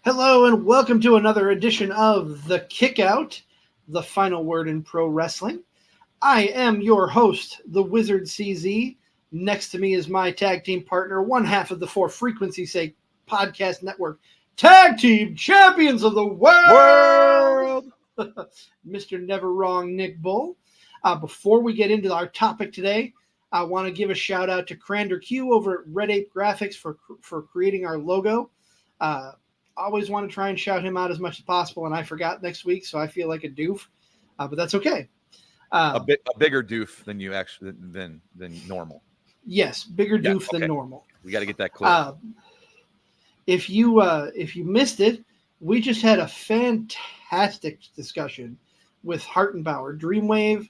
Hello and welcome to another edition of The Kickout, the final word in pro wrestling. I am your host, the Wizard CZ. Next to me is my tag team partner, one half of the For Frequency's Sake Podcast Network, Tag Team Champions of the World! Mr. Never Wrong Nick Bull. Before we get into our topic today, I want to give a shout out to Crander Q over at Red Ape Graphics for creating our logo. Always want to try and shout him out as much as possible, and I forgot next week, so I feel like a doof, but that's okay. A bigger doof than you actually than normal. Yes, bigger doof than normal. We got to get that clear. If you missed it, we just had a fantastic discussion with Hartenbauer, Dreamwave,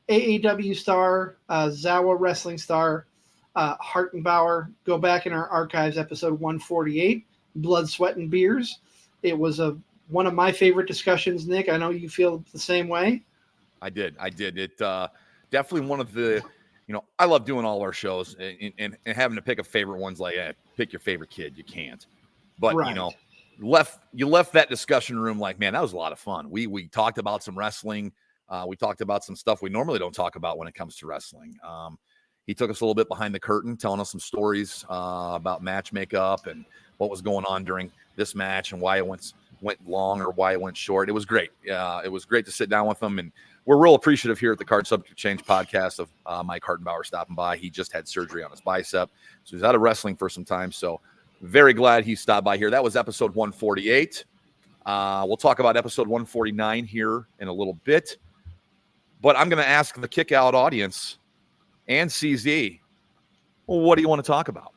AAW star, Zawa wrestling star, Hartenbauer. Go back in our archives, episode 148. Blood, Sweat, and Beers. It was one of my favorite discussions, Nick. I know you feel the same way. I did. It definitely one of the, I love doing all our shows and having to pick a favorite one's like, pick your favorite kid. You can't. But, right. You left that discussion room like, man, that was a lot of fun. We talked about some wrestling. We talked about some stuff we normally don't talk about when it comes to wrestling. He took us a little bit behind the curtain, telling us some stories about match makeup and what was going on during this match and why it went long or why it went short. It was great. It was great to sit down with them. And we're real appreciative here at the Card Subject Change podcast of Mike Hartenbauer stopping by. He just had surgery on his bicep, so he's out of wrestling for some time. So very glad he stopped by here. That was episode 148. We'll talk about episode 149 here in a little bit. But I'm going to ask the Kickout audience and CZ, what do you want to talk about?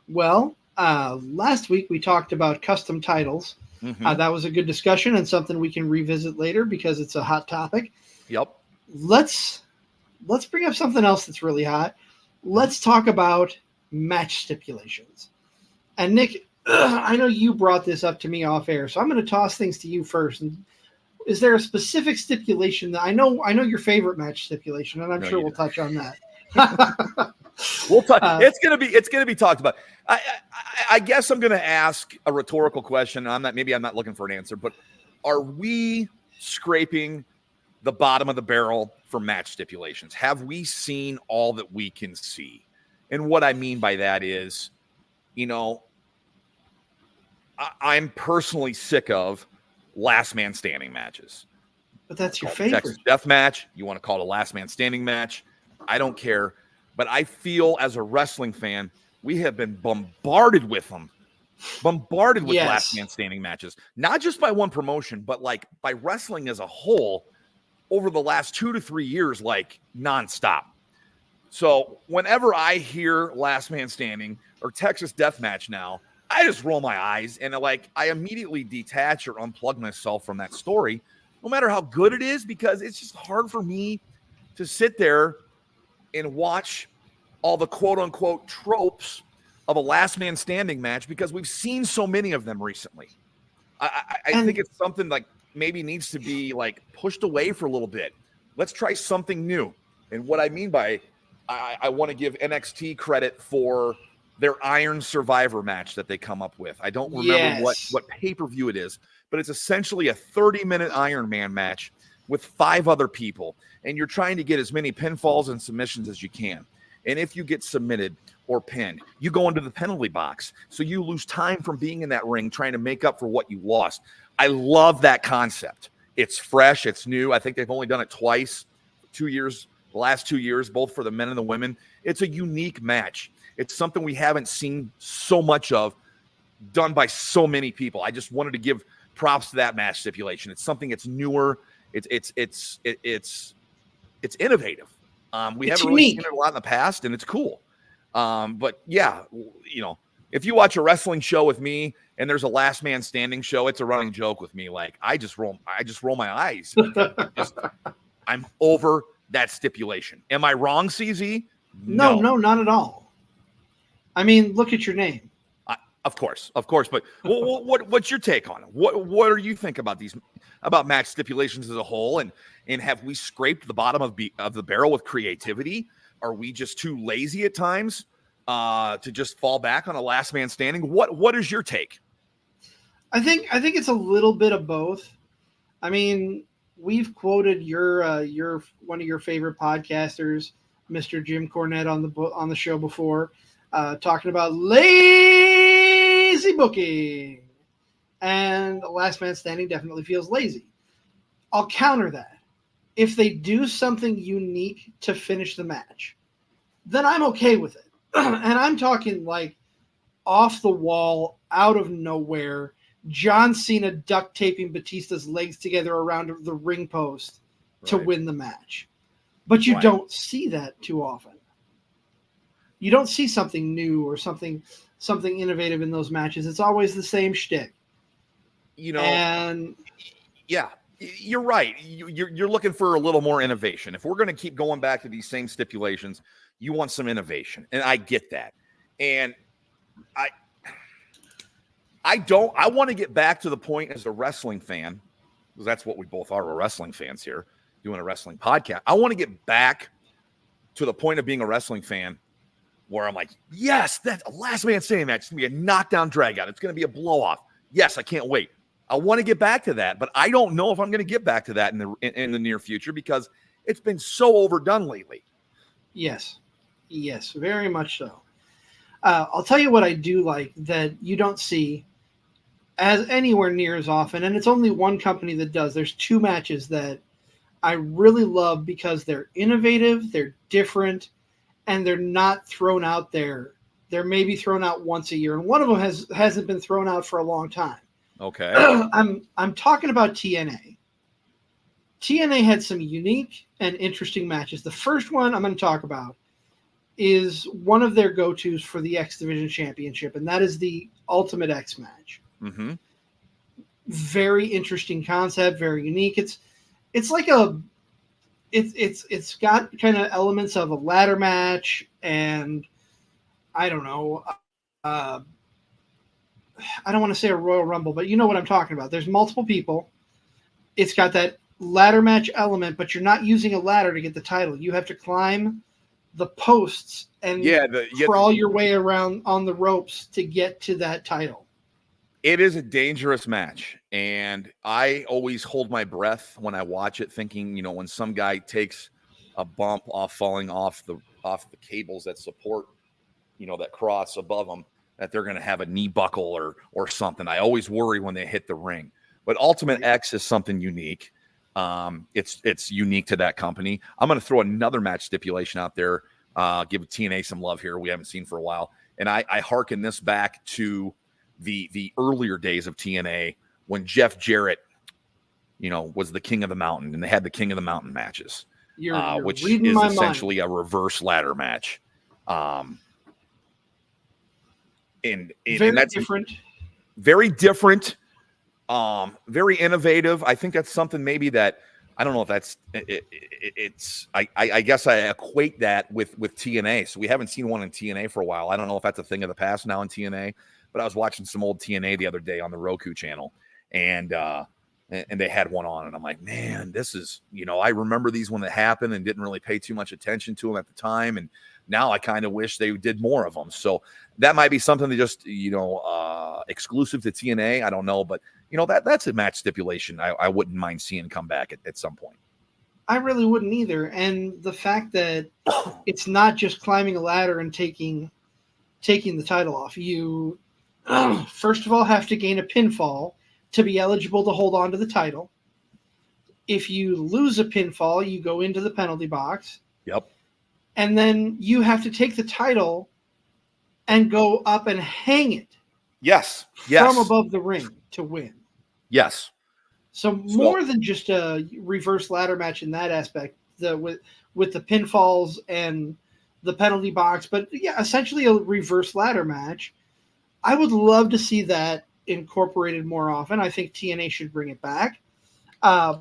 Well, last week we talked about custom titles. Mm-hmm. That was a good discussion and something we can revisit later because it's a hot topic. Yep. Let's bring up something else that's really hot. Let's talk about match stipulations. And Nick, I know you brought this up to me off air, so I'm going to toss things to you first. And is there a specific stipulation that I know your favorite match stipulation, and I'm sure we'll touch on that. We'll talk. It's gonna be talked about. I guess I'm gonna ask a rhetorical question. I'm not looking for an answer, but are we scraping the bottom of the barrel for match stipulations? Have we seen all that we can see? And what I mean by that is, I'm personally sick of last man standing matches. But that's your favorite. Texas death match. You want to call it a last man standing match? I don't care. But I feel as a wrestling fan, we have been bombarded with them. Bombarded with last man standing matches. Not just by one promotion, but like by wrestling as a whole over the last 2 to 3 years, like nonstop. So whenever I hear last man standing or Texas death match now, I just roll my eyes and I immediately detach or unplug myself from that story, no matter how good it is, because it's just hard for me to sit there and watch all the quote unquote tropes of a last man standing match because we've seen so many of them recently. I think it's something like maybe needs to be like pushed away for a little bit. Let's try something new. And what I mean by I want to give NXT credit for their Iron Survivor match that they come up with. I don't remember what pay-per-view it is, but it's essentially a 30-minute Iron Man match with 5 other people. And you're trying to get as many pinfalls and submissions as you can. And if you get submitted or pinned, you go into the penalty box. So you lose time from being in that ring trying to make up for what you lost. I love that concept. It's fresh. It's new. I think they've only done it twice, 2 years, the last 2 years, both for the men and the women. It's a unique match. It's something we haven't seen so much of done by so many people. I just wanted to give props to that match stipulation. It's something that's newer. It's innovative. We haven't really seen it a lot in the past, and it's cool. But yeah, if you watch a wrestling show with me and there's a last man standing show, it's a running joke with me. Like I just roll my eyes. I'm over that stipulation. Am I wrong, CZ? No, not at all. I mean, look at your name. Of course. But what's your take on it? What do you think about match stipulations as a whole? And have we scraped the bottom of the barrel with creativity? Are we just too lazy at times to just fall back on a last man standing? What is your take? I think it's a little bit of both. I mean, we've quoted your one of your favorite podcasters, Mr. Jim Cornette, on the show before, talking about lazy booking, and Last Man Standing definitely feels lazy. I'll counter that. If they do something unique to finish the match, then I'm okay with it. And I'm talking like off the wall, out of nowhere, John Cena duct taping Batista's legs together around the ring post to win the match. But you don't see that too often. You don't see something new or something innovative in those matches. It's always the same shtick. And yeah, you're right. You're looking for a little more innovation. If we're going to keep going back to these same stipulations, you want some innovation, and I get that. And I want to get back to the point as a wrestling fan, because that's what we both are. We're wrestling fans here doing a wrestling podcast. I want to get back to the point of being a wrestling fan where I'm like, yes, that's a last man standing match. It's going to be a knockdown drag out. It's going to be a blow off. Yes, I can't wait. I want to get back to that, but I don't know if I'm going to get back to that in the near future because it's been so overdone lately. Yes, very much so. I'll tell you what I do like that you don't see as anywhere near as often, and it's only one company that does. There's two matches that I really love because they're innovative, they're different, and they're not thrown out there. They're maybe thrown out once a year, and one of them hasn't been thrown out for a long time. Okay. I'm talking about TNA. TNA had some unique and interesting matches. The first one I'm going to talk about is one of their go-tos for the X Division Championship, and that is the Ultimate X match. Mm-hmm. Very interesting concept, very unique. It's got kind of elements of a ladder match, and I don't know. I don't want to say a Royal Rumble, but you know what I'm talking about. There's multiple people. It's got that ladder match element, but you're not using a ladder to get the title. You have to climb the posts and crawl your way around on the ropes to get to that title. It is a dangerous match, and I always hold my breath when I watch it, thinking, when some guy takes a bump falling off the cables that support, that cross above them, that they're going to have a knee buckle or something. I always worry when they hit the ring. But Ultimate X is something unique. It's unique to that company. I'm going to throw another match stipulation out there. Give TNA some love here. We haven't seen for a while, and I hearken this back to the earlier days of TNA when Jeff Jarrett, was the King of the Mountain, and they had the King of the Mountain matches, which is essentially a reverse ladder match. And that's different. Very different. Very innovative. I think that's something maybe that I don't know if that's it's. I guess I equate that with TNA. So we haven't seen one in TNA for a while. I don't know if that's a thing of the past now in TNA. But I was watching some old TNA the other day on the Roku channel, and they had one on, and I'm like, man, this is, I remember these when they happened and didn't really pay too much attention to them at the time, and now I kind of wish they did more of them. So that might be something that just, exclusive to TNA. I don't know, but that's a match stipulation I wouldn't mind seeing come back at some point. I really wouldn't either, and the fact that it's not just climbing a ladder and taking the title off. You first of all have to gain a pinfall to be eligible to hold on to the title. If you lose a pinfall, you go into the penalty box. Yep. And then you have to take the title and go up and hang it. Yes. From above the ring to win. Yes. So more than just a reverse ladder match in that aspect, with the pinfalls and the penalty box, but yeah, essentially a reverse ladder match. I would love to see that incorporated more often. I think TNA should bring it back. I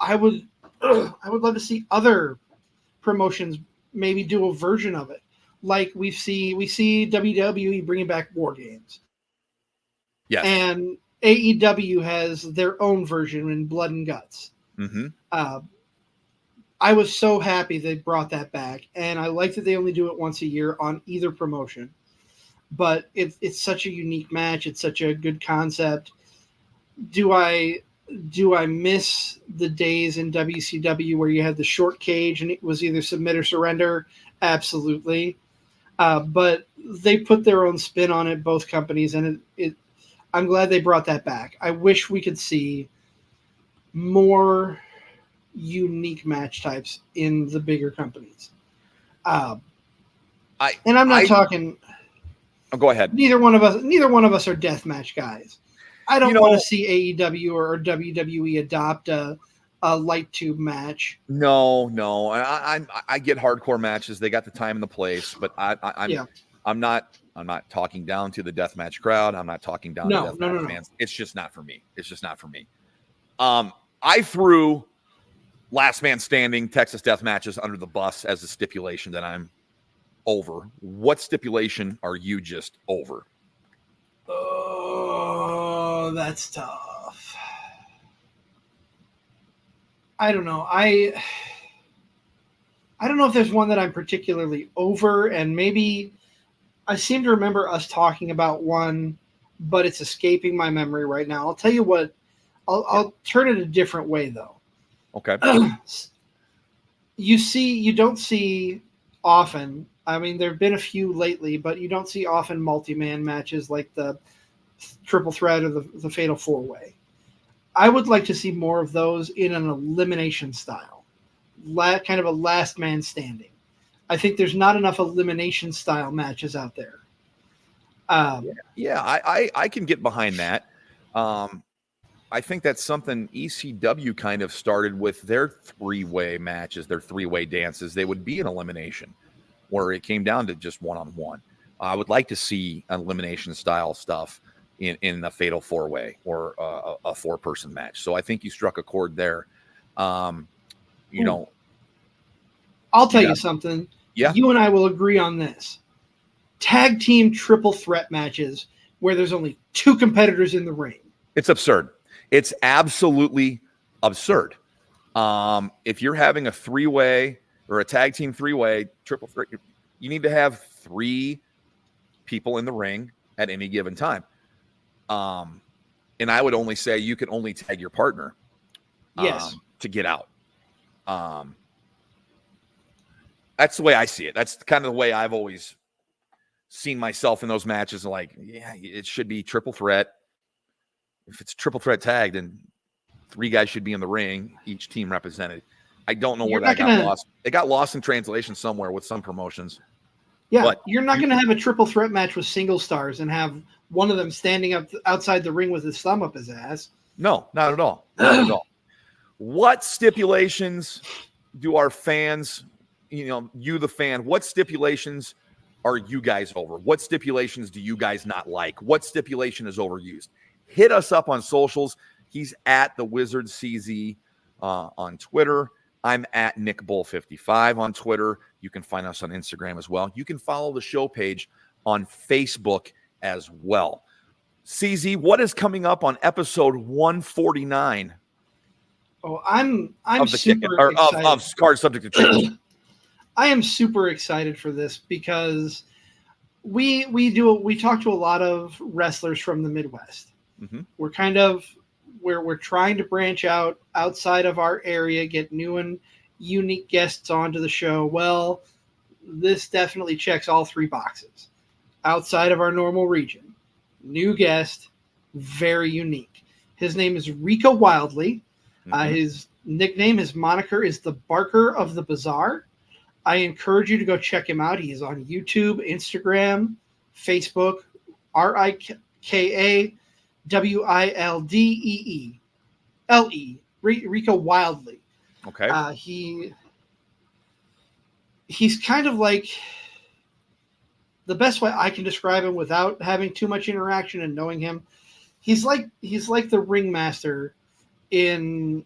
would love to see other promotions maybe do a version of it, like we see WWE bringing back War Games. Yes. And AEW has their own version in Blood and Guts. Mm-hmm. I was so happy they brought that back, and I like that they only do it once a year on either promotion. But it's such a unique match. It's such a good concept. Do I miss the days in WCW where you had the short cage and it was either submit or surrender? Absolutely. But they put their own spin on it, both companies, and I'm glad they brought that back. I wish we could see more unique match types in the bigger companies. And I'm not talking. Oh, go ahead. Neither one of us are deathmatch guys. I don't want to see AEW or WWE adopt a light tube match. No. I get hardcore matches. They got the time and the place, but I'm not talking down to the deathmatch crowd. I'm not talking down to deathmatch fans. It's just not for me. I threw last man standing Texas death matches under the bus as a stipulation that I'm over. What stipulation are you just over? Oh, that's tough. I don't know. I don't know if there's one that I'm particularly over, and maybe I seem to remember us talking about one, but it's escaping my memory right now. I'll tell you what. I'll turn it a different way, though. Okay. You don't see often. I mean, there have been a few lately, but you don't see often multi-man matches like the triple threat or the fatal four-way. I would like to see more of those in an elimination style, kind of a last man standing. I think there's not enough elimination style matches out there. I can get behind that. I think that's something ECW kind of started with their three-way matches, their three-way dances. They would be an elimination where it came down to just one-on-one. I would like to see an elimination style stuff in a fatal four-way or a four-person match. So I think you struck a chord there. I'll tell you something. Yeah. You and I will agree on this. Tag team triple threat matches where there's only two competitors in the ring. It's absurd. It's absolutely absurd. If you're having a three-way or a tag team three-way triple threat, you need to have three people in the ring at any given time. And I would only say you can only tag your partner to get out. That's the way I see it. That's kind of the way I've always seen myself in those matches. Like, yeah, it should be triple threat. If it's triple threat tag, then three guys should be in the ring, each team represented. I don't know where that got lost. It got lost in translation somewhere with some promotions. Yeah, but you're not going to have a triple threat match with single stars and have one of them standing up outside the ring with his thumb up his ass. No, not at all. Not at all. What stipulations do our fans, you the fan, what stipulations are you guys over? What stipulations do you guys not like? What stipulation is overused? Hit us up on socials. He's at the Wizard CZ on Twitter. I'm at NickBull55 on Twitter. You can find us on Instagram as well. You can follow the show page on Facebook as well. CZ, what is coming up on episode 149? Oh, I'm super excited. Of Card Subject to Change. I am super excited for this because we talk to a lot of wrestlers from the Midwest. Mm-hmm. We're trying to branch out outside of our area, get new and unique guests onto the show. Well, this definitely checks all three boxes. Outside of our normal region, new guest, very unique. His name is Rico Wildly. Mm-hmm. His nickname, his moniker is the Barker of the Bazaar. I encourage you to go check him out. He is on YouTube, Instagram, Facebook, RIKA WILDEELE, Rico Wildly. Okay. He's kind of like, the best way I can describe him without having too much interaction and knowing him, he's like the ringmaster in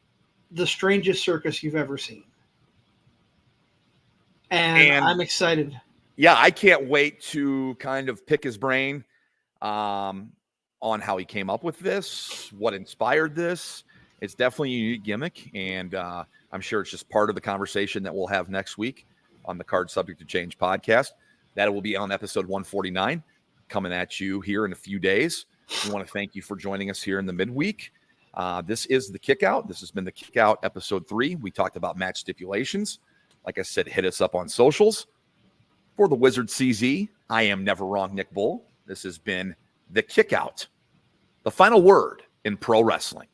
the strangest circus you've ever seen. And I'm excited. Yeah, I can't wait to kind of pick his brain on how he came up with this, what inspired this. It's definitely a unique gimmick, and I'm sure it's just part of the conversation that we'll have next week on the Card Subject to Change podcast. That will be on episode 149, coming at you here in a few days. We want to thank you for joining us here in the midweek. This is the Kickout. This has been the Kickout episode 3. We talked about match stipulations. Like I said, hit us up on socials. For the Wizard CZ, I am Never Wrong Nick Bull. This has been the Kickout, the final word in pro wrestling.